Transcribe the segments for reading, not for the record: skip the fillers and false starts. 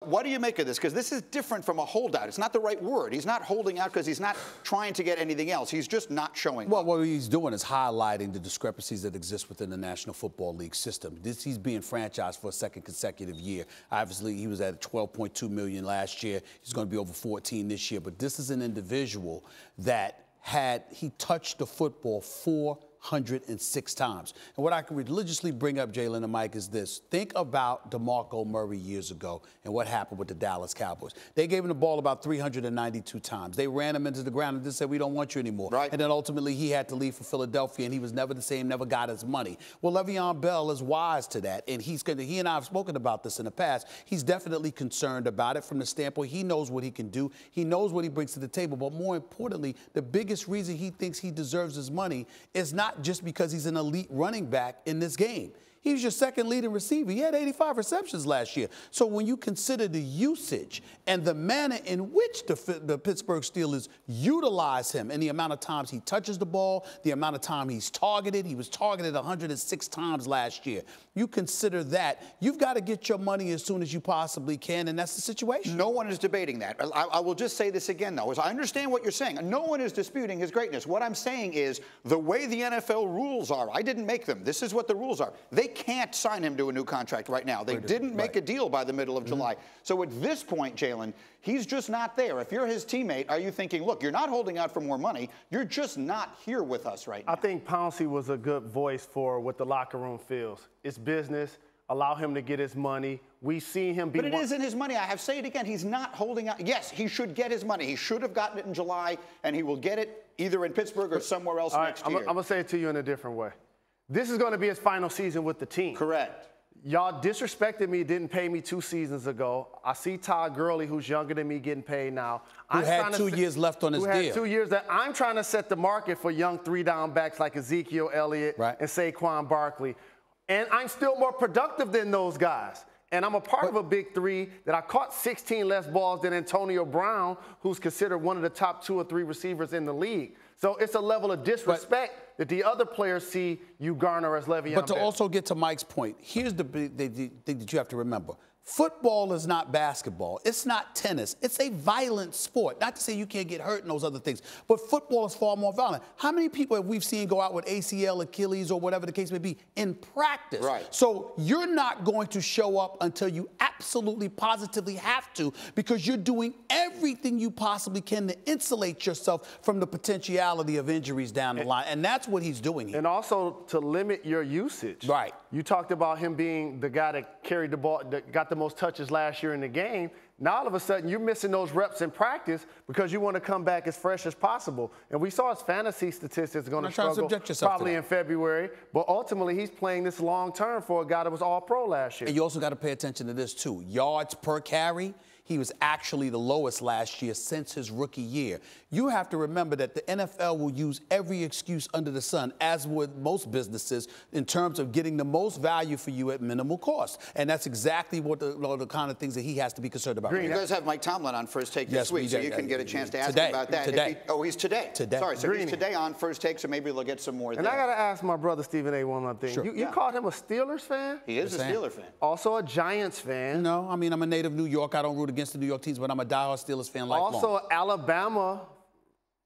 What do you make of this? Because this is different from a holdout. It's not the right word. He's not holding out because he's not trying to get anything else. He's just not showing up. What he's doing is highlighting the discrepancies that exist within the National Football League system. He's being franchised for a second consecutive year. Obviously, he was at $12.2 million last year. He's going to be over 14 this year. But this is an individual that he touched the football 406 times. And what I can religiously bring up, Jalen and Mike, is this. Think about DeMarco Murray years ago and what happened with the Dallas Cowboys. They gave him the ball about 392 times. They ran him into the ground and just said, we don't want you anymore. Right. And then ultimately he had to leave for Philadelphia, and he was never the same, never got his money. Well, Le'Veon Bell is wise to that, and he and I have spoken about this in the past. He's definitely concerned about it from the standpoint he knows what he can do. He knows what he brings to the table. But more importantly, the biggest reason he thinks he deserves his money is not just because he's an elite running back in this game. He was your second leading receiver. He had 85 receptions last year. So when you consider the usage and the manner in which the Pittsburgh Steelers utilize him and the amount of times he touches the ball, the amount of time he's targeted, he was targeted 106 times last year. You consider that, you've got to get your money as soon as you possibly can, and that's the situation. No one is debating that. I will just say this again, though, is I understand what you're saying. No one is disputing his greatness. What I'm saying is the way the NFL rules are, I didn't make them. This is what the rules are. They can't sign him to a new contract right now. They didn't make a deal by the middle of July. So at this point, Jalen, he's just not there. If you're his teammate, are you thinking, look, you're not holding out for more money. You're just not here with us right now. I think Pouncey was a good voice for what the locker room feels. It's business. Allow him to get his money. We've seen him be. But it isn't his money. I have to say it again. He's not holding out. Yes, he should get his money. He should have gotten it in July, and he will get it either in Pittsburgh or somewhere else next year. I'm going to say it to you in a different way. This is going to be his final season with the team. Correct. Y'all disrespected me, didn't pay me 2 seasons ago. I see Todd Gurley, who's younger than me, getting paid now. Who had 2 years left on his deal. Who had 2 years. That I'm trying to set the market for young 3-down backs like Ezekiel Elliott and Saquon Barkley. And I'm still more productive than those guys. And I'm a part of a big three that I caught 16 less balls than Antonio Brown, who's considered one of the top 2 or 3 receivers in the league. So it's a level of disrespect that the other players see you garner as Le'Veon Bell. But to also get to Mike's point, here's the big thing that you have to remember. Football is not basketball. It's not tennis. It's a violent sport. Not to say you can't get hurt in those other things, but football is far more violent. How many people have we seen go out with ACL, Achilles, or whatever the case may be in practice? Right. So you're not going to show up until you absolutely positively have to, because you're doing everything you possibly can to insulate yourself from the potentiality of injuries down the line. And that's what he's doing here. And also to limit your usage. Right. You talked about him being the guy that carried the ball, that got the most touches last year in the game. Now all of a sudden you're missing those reps in practice because you want to come back as fresh as possible. And we saw his fantasy statistics going to struggle probably in February. But ultimately he's playing this long term for a guy that was all pro last year. And you also got to pay attention to this too. Yards per carry. He was actually the lowest last year since his rookie year. You have to remember that the NFL will use every excuse under the sun, as would most businesses, in terms of getting the most value for you at minimal cost. And that's exactly what the kind of things that he has to be concerned about. You guys have Mike Tomlin on First Take this week, so you can get a chance to ask him about that. He's today. Sorry, so he's today on First Take, so maybe we'll get some more there. And I got to ask my brother Stephen A. one more thing. Sure. You called him a Steelers fan? He is a Steelers fan. Also a Giants fan. No, I mean, I'm a native New York. I don't root against the New York teams, but I'm a diehard Steelers fan lifelong. Also Alabama.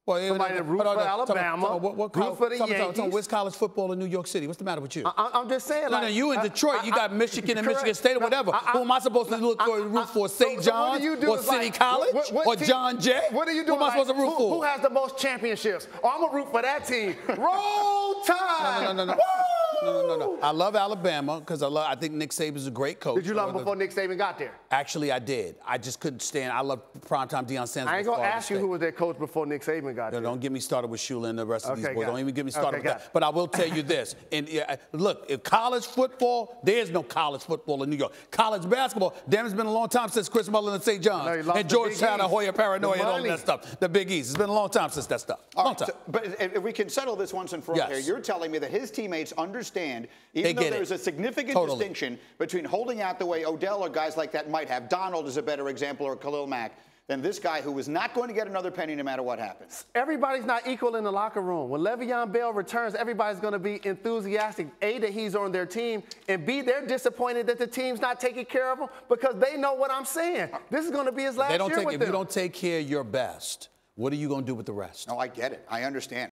Somebody that root for Alabama, root for the Yankees. Where's college football in New York City? What's the matter with you? I'm just saying. No, you in Detroit, you got Michigan and Michigan State or whatever. Who am I supposed to root for? St. John's or City College or John Jay? What are you doing? Who am I supposed to root for? Who has the most championships? Oh, I'm going to root for that team. Roll Tide! No. No. I love Alabama because I think Nick Saban's a great coach. Did you love him before Nick Saban got there? Actually, I did. I just couldn't stand. I love primetime Deion Sanders. I ain't going to ask you who was their coach before Nick Saban got there. Don't get me started with Shula and the rest of these boys. Don't even get me started with that. But I will tell you this. And look, if college football, there's no college football in New York. College basketball, damn, it's been a long time since Chris Mullin and St. John's and Georgetown and Hoya Paranoia and all that stuff. The Big East. It's been a long time since that stuff. Long time. But if we can settle this once and for all here, you're telling me that his teammates understand, even though there's a significant distinction between holding out the way Odell or guys like that might have, Donald is a better example, or Khalil Mack, than this guy who was not going to get another penny no matter what happens. Everybody's not equal in the locker room. When Le'Veon Bell returns, everybody's going to be enthusiastic, A, that he's on their team, and B, they're disappointed that the team's not taking care of him because they know what I'm saying. This is going to be his last year with them. If you don't take care of your best, what are you going to do with the rest? No, I get it. I understand.